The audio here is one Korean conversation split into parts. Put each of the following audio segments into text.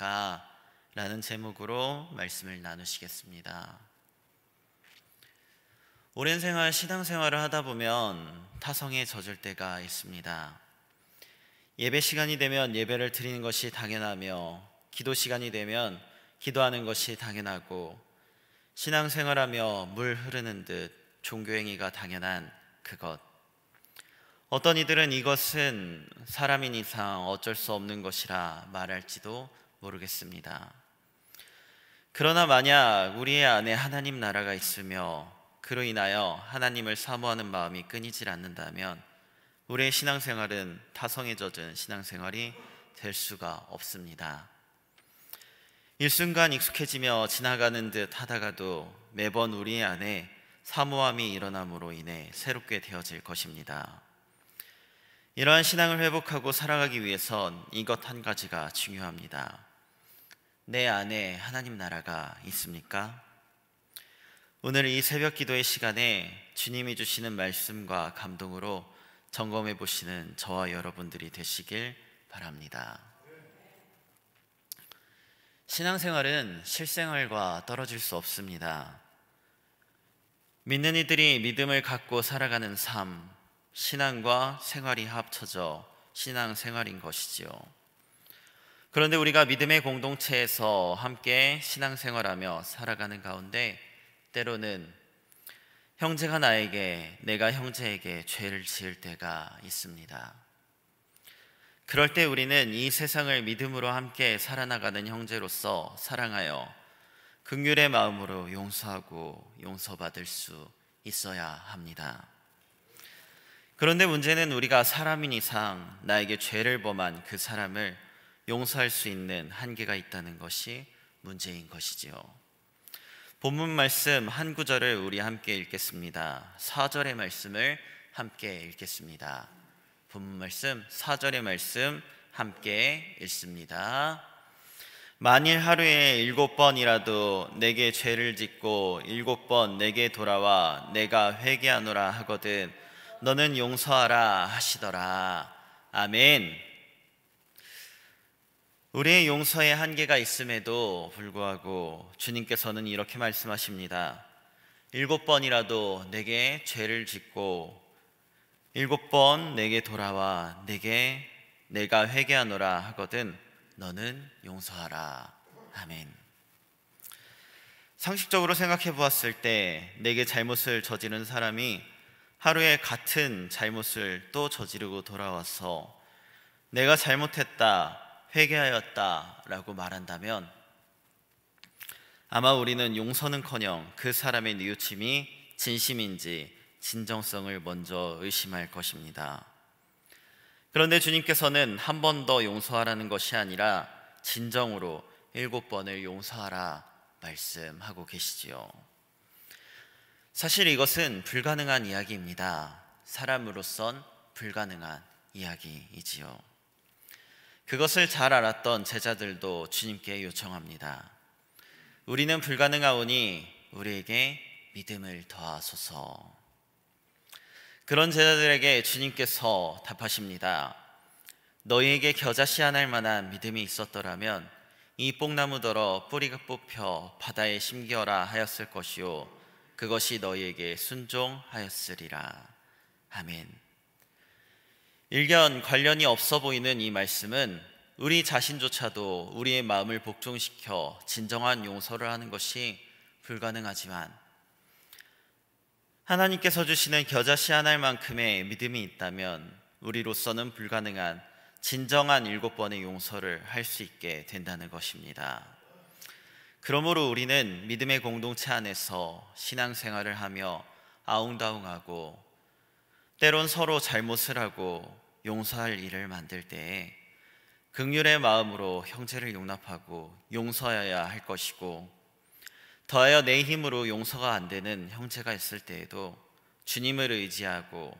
있습니까? 라는 제목으로 말씀을 나누시겠습니다. 오랜 생활 신앙생활을 하다 보면 타성에 젖을 때가 있습니다. 예배 시간이 되면 예배를 드리는 것이 당연하며, 기도 시간이 되면 기도하는 것이 당연하고, 신앙생활하며 물 흐르는 듯 종교행위가 당연한 그것. 어떤 이들은 이것은 사람인 이상 어쩔 수 없는 것이라 말할지도 모르겠습니다. 그러나 만약 우리의 안에 하나님 나라가 있으며 그로 인하여 하나님을 사모하는 마음이 끊이질 않는다면 우리의 신앙생활은 타성에 젖은 신앙생활이 될 수가 없습니다. 일순간 익숙해지며 지나가는 듯 하다가도 매번 우리 안에 사모함이 일어남으로 인해 새롭게 되어질 것입니다. 이러한 신앙을 회복하고 살아가기 위해선 이것 한 가지가 중요합니다. 내 안에 하나님 나라가 있습니까? 오늘 이 새벽 기도의 시간에 주님이 주시는 말씀과 감동으로 점검해 보시는 저와 여러분들이 되시길 바랍니다. 신앙생활은 실생활과 떨어질 수 없습니다. 믿는 이들이 믿음을 갖고 살아가는 삶, 신앙과 생활이 합쳐져 신앙생활인 것이지요. 그런데 우리가 믿음의 공동체에서 함께 신앙생활하며 살아가는 가운데 때로는 형제가 나에게, 내가 형제에게 죄를 지을 때가 있습니다. 그럴 때 우리는 이 세상을 믿음으로 함께 살아나가는 형제로서 사랑하여 긍휼의 마음으로 용서하고 용서받을 수 있어야 합니다. 그런데 문제는 우리가 사람인 이상 나에게 죄를 범한 그 사람을 용서할 수 있는 한계가 있다는 것이 문제인 것이지요. 본문 말씀 한 구절을 우리 함께 읽겠습니다. 4절의 말씀을 함께 읽겠습니다. 본문 말씀 4절의 말씀 함께 읽습니다. 만일 하루에 7번이라도 내게 죄를 짓고 7번 내게 돌아와 내가 회개하노라 하거든 너는 용서하라 하시더라. 아멘. 우리의 용서에 한계가 있음에도 불구하고 주님께서는 이렇게 말씀하십니다. 7번이라도 내게 죄를 짓고 7번 내게 돌아와 내가 회개하노라 하거든 너는 용서하라. 아멘. 상식적으로 생각해 보았을 때 내게 잘못을 저지른 사람이 하루에 같은 잘못을 또 저지르고 돌아와서 내가 잘못했다, 회개하였다 라고 말한다면 아마 우리는 용서는커녕 그 사람의 뉘우침이 진심인지 진정성을 먼저 의심할 것입니다. 그런데 주님께서는 한 번 더 용서하라는 것이 아니라 진정으로 7번을 용서하라 말씀하고 계시지요. 사실 이것은 불가능한 이야기입니다. 사람으로선 불가능한 이야기이지요. 그것을 잘 알았던 제자들도 주님께 요청합니다. 우리는 불가능하오니 우리에게 믿음을 더하소서. 그런 제자들에게 주님께서 답하십니다. 너희에게 겨자씨 하나일 만한 믿음이 있었더라면 이 뽕나무더러 뿌리가 뽑혀 바다에 심겨라 하였을 것이요 그것이 너희에게 순종하였으리라. 아멘. 일견 관련이 없어 보이는 이 말씀은 우리 자신조차도 우리의 마음을 복종시켜 진정한 용서를 하는 것이 불가능하지만 하나님께서 주시는 겨자씨 하나만큼의 믿음이 있다면 우리로서는 불가능한 진정한 7번의 용서를 할 수 있게 된다는 것입니다. 그러므로 우리는 믿음의 공동체 안에서 신앙생활을 하며 아웅다웅하고 때론 서로 잘못을 하고 용서할 일을 만들 때에 긍휼의 마음으로 형제를 용납하고 용서해야 할 것이고 더하여 내 힘으로 용서가 안 되는 형제가 있을 때에도 주님을 의지하고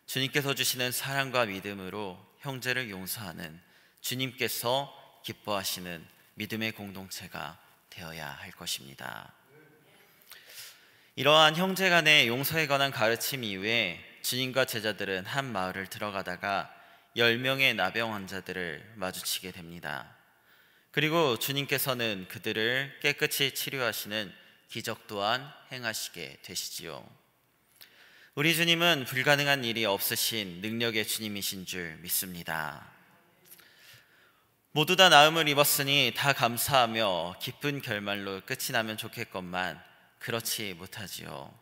주님께서 주시는 사랑과 믿음으로 형제를 용서하는 주님께서 기뻐하시는 믿음의 공동체가 되어야 할 것입니다. 이러한 형제 간의 용서에 관한 가르침 이후에 주님과 제자들은 한 마을을 들어가다가 10명의 나병 환자들을 마주치게 됩니다. 그리고 주님께서는 그들을 깨끗이 치료하시는 기적 또한 행하시게 되시지요. 우리 주님은 불가능한 일이 없으신 능력의 주님이신 줄 믿습니다. 모두 다 나음을 입었으니 다 감사하며 기쁜 결말로 끝이 나면 좋겠건만 그렇지 못하지요.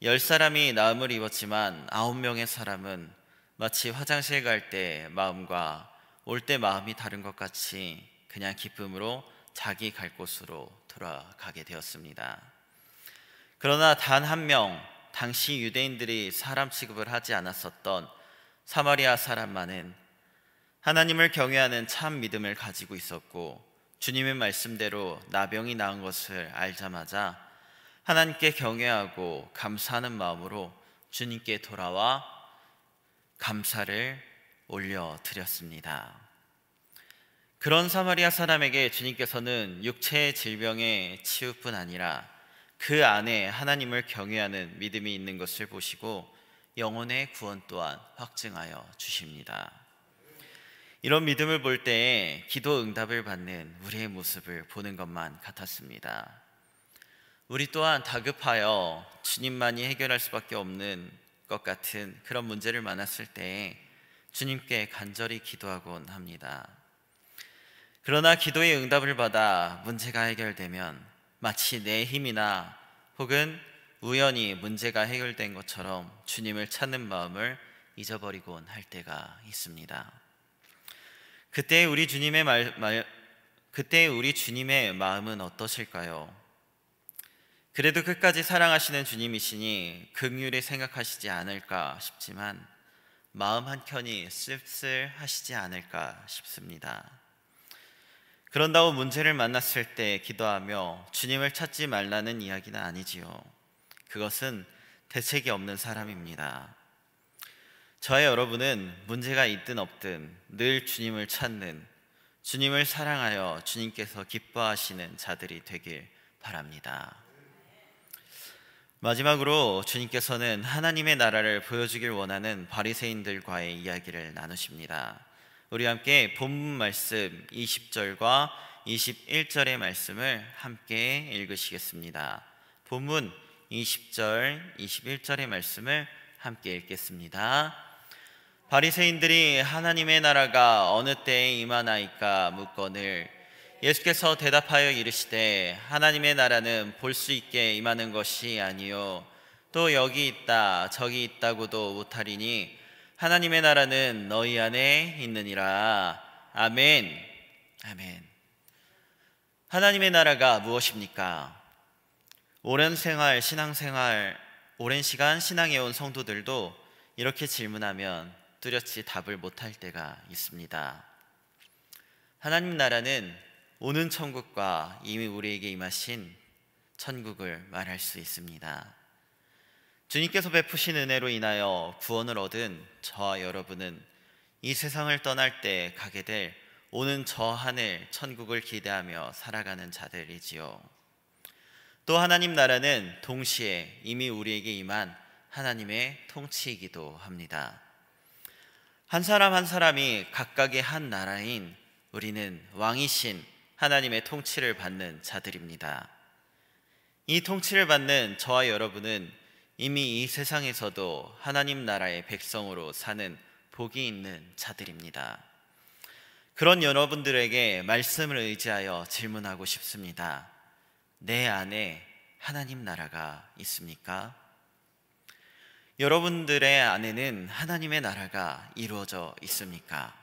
10사람이 나음을 입었지만 9명의 사람은 마치 화장실 갈 때 마음과 올 때 마음이 다른 것 같이 그냥 기쁨으로 자기 갈 곳으로 돌아가게 되었습니다. 그러나 단 한 명, 당시 유대인들이 사람 취급을 하지 않았었던 사마리아 사람만은 하나님을 경외하는 참 믿음을 가지고 있었고, 주님의 말씀대로 나병이 나은 것을 알자마자 하나님께 경외하고 감사하는 마음으로 주님께 돌아와 감사를 올려드렸습니다. 그런 사마리아 사람에게 주님께서는 육체의 질병의 치유뿐 아니라 그 안에 하나님을 경외하는 믿음이 있는 것을 보시고 영혼의 구원 또한 확증하여 주십니다. 이런 믿음을 볼 때에 기도 응답을 받는 우리의 모습을 보는 것만 같았습니다. 우리 또한 다급하여 주님만이 해결할 수밖에 없는 것 같은 그런 문제를 만났을 때에 주님께 간절히 기도하곤 합니다. 그러나 기도의 응답을 받아 문제가 해결되면 마치 내 힘이나 혹은 우연히 문제가 해결된 것처럼 주님을 찾는 마음을 잊어버리곤 할 때가 있습니다. 그때 우리 주님의 마음은 어떠실까요? 그래도 끝까지 사랑하시는 주님이시니 긍휼히 생각하시지 않을까 싶지만 마음 한켠이 씁쓸하시지 않을까 싶습니다. 그런다고 문제를 만났을 때 기도하며 주님을 찾지 말라는 이야기는 아니지요. 그것은 대책이 없는 사람입니다. 저와 여러분은 문제가 있든 없든 늘 주님을 찾는, 주님을 사랑하여 주님께서 기뻐하시는 자들이 되길 바랍니다. 마지막으로 주님께서는 하나님의 나라를 보여주길 원하는 바리새인들과의 이야기를 나누십니다. 우리 함께 본문 말씀 20절과 21절의 말씀을 함께 읽으시겠습니다. 본문 20절, 21절의 말씀을 함께 읽겠습니다. 바리새인들이 하나님의 나라가 어느 때에 임하나이까 묻거늘 예수께서 대답하여 이르시되 하나님의 나라는 볼 수 있게 임하는 것이 아니요 또 여기 있다 저기 있다고도 못하리니 하나님의 나라는 너희 안에 있느니라. 아멘. 아멘. 하나님의 나라가 무엇입니까? 오랜 시간 신앙해온 성도들도 이렇게 질문하면 뚜렷이 답을 못할 때가 있습니다. 하나님 나라는 오는 천국과 이미 우리에게 임하신 천국을 말할 수 있습니다. 주님께서 베푸신 은혜로 인하여 구원을 얻은 저와 여러분은 이 세상을 떠날 때 가게 될 오는 저 하늘 천국을 기대하며 살아가는 자들이지요. 또 하나님 나라는 동시에 이미 우리에게 임한 하나님의 통치이기도 합니다. 한 사람 한 사람이 각각의 한 나라인 우리는 왕이신 하나님의 통치를 받는 자들입니다. 이 통치를 받는 저와 여러분은 이미 이 세상에서도 하나님 나라의 백성으로 사는 복이 있는 자들입니다. 그런 여러분들에게 말씀을 의지하여 질문하고 싶습니다. 내 안에 하나님 나라가 있습니까? 여러분들의 안에는 하나님의 나라가 이루어져 있습니까?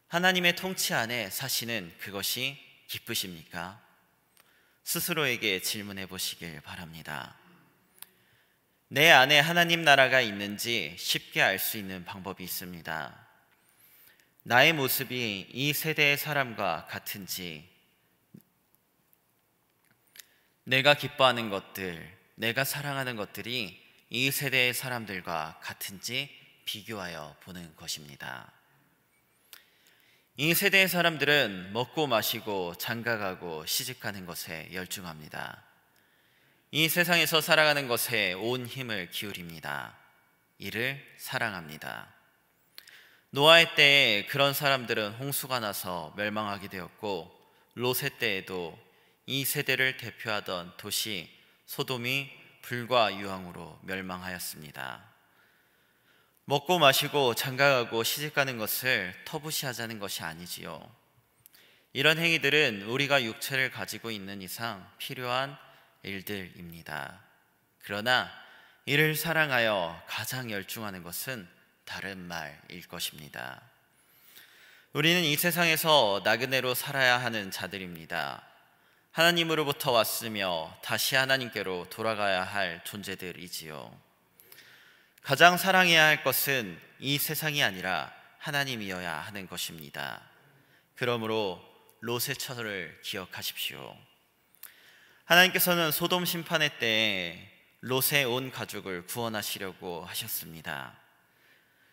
하나님의 통치 안에 사시는 그것이 기쁘십니까? 스스로에게 질문해 보시길 바랍니다. 내 안에 하나님 나라가 있는지 쉽게 알 수 있는 방법이 있습니다. 나의 모습이 이 세대의 사람과 같은지, 내가 기뻐하는 것들, 내가 사랑하는 것들이 이 세대의 사람들과 같은지 비교하여 보는 것입니다. 이 세대의 사람들은 먹고 마시고 장가가고 시집가는 것에 열중합니다. 이 세상에서 살아가는 것에 온 힘을 기울입니다. 이를 사랑합니다. 노아의 때에 그런 사람들은 홍수가 나서 멸망하게 되었고, 롯의 때에도 이 세대를 대표하던 도시 소돔이 불과 유황으로 멸망하였습니다. 먹고 마시고 장가가고 시집가는 것을 터부시하자는 것이 아니지요. 이런 행위들은 우리가 육체를 가지고 있는 이상 필요한 일들입니다. 그러나 이를 사랑하여 가장 열중하는 것은 다른 말일 것입니다. 우리는 이 세상에서 나그네로 살아야 하는 자들입니다. 하나님으로부터 왔으며 다시 하나님께로 돌아가야 할 존재들이지요. 가장 사랑해야 할 것은 이 세상이 아니라 하나님이어야 하는 것입니다. 그러므로 롯의 처를 기억하십시오. 하나님께서는 소돔 심판의 때에 롯의 온 가족을 구원하시려고 하셨습니다.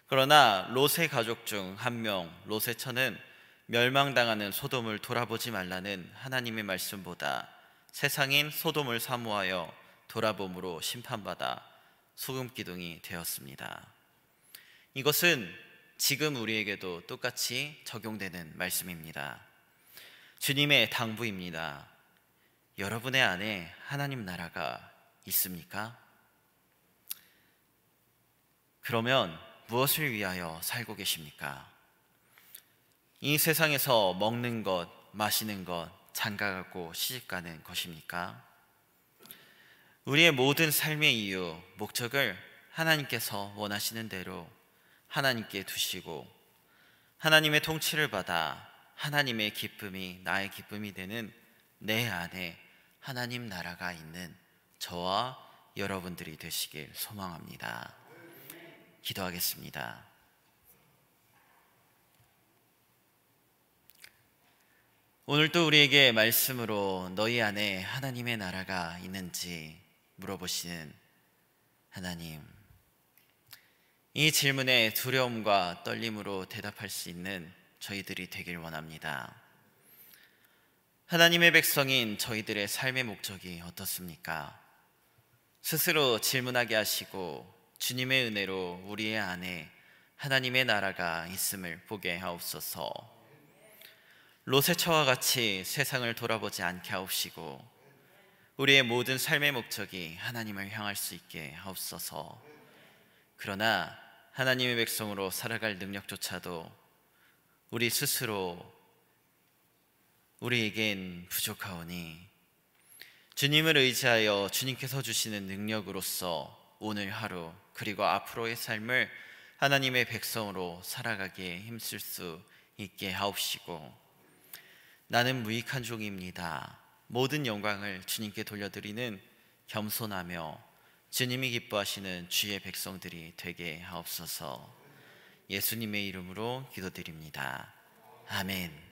그러나 롯의 가족 중 한 명 롯의 처는 멸망당하는 소돔을 돌아보지 말라는 하나님의 말씀보다 세상인 소돔을 사모하여 돌아봄으로 심판받아 소금기둥이 되었습니다. 이것은 지금 우리에게도 똑같이 적용되는 말씀입니다. 주님의 당부입니다. 여러분의 안에 하나님 나라가 있습니까? 그러면 무엇을 위하여 살고 계십니까? 이 세상에서 먹는 것, 마시는 것, 장가가고 시집가는 것입니까? 우리의 모든 삶의 이유, 목적을 하나님께서 원하시는 대로 하나님께 두시고 하나님의 통치를 받아 하나님의 기쁨이 나의 기쁨이 되는 내 안에 하나님 나라가 있는 저와 여러분들이 되시길 소망합니다. 기도하겠습니다. 오늘도 우리에게 말씀으로 너희 안에 하나님의 나라가 있는지 물어보시는 하나님, 이 질문에 두려움과 떨림으로 대답할 수 있는 저희들이 되길 원합니다. 하나님의 백성인 저희들의 삶의 목적이 어떻습니까? 스스로 질문하게 하시고 주님의 은혜로 우리의 안에 하나님의 나라가 있음을 보게 하옵소서. 롯의 처와 같이 세상을 돌아보지 않게 하옵시고 우리의 모든 삶의 목적이 하나님을 향할 수 있게 하옵소서. 그러나 하나님의 백성으로 살아갈 능력조차도 우리 스스로 우리에겐 부족하오니 주님을 의지하여 주님께서 주시는 능력으로서 오늘 하루 그리고 앞으로의 삶을 하나님의 백성으로 살아가기에 힘쓸 수 있게 하옵시고, 나는 무익한 종입니다. 모든 영광을 주님께 돌려드리는 겸손하며 주님이 기뻐하시는 주의 백성들이 되게 하옵소서. 예수님의 이름으로 기도드립니다. 아멘.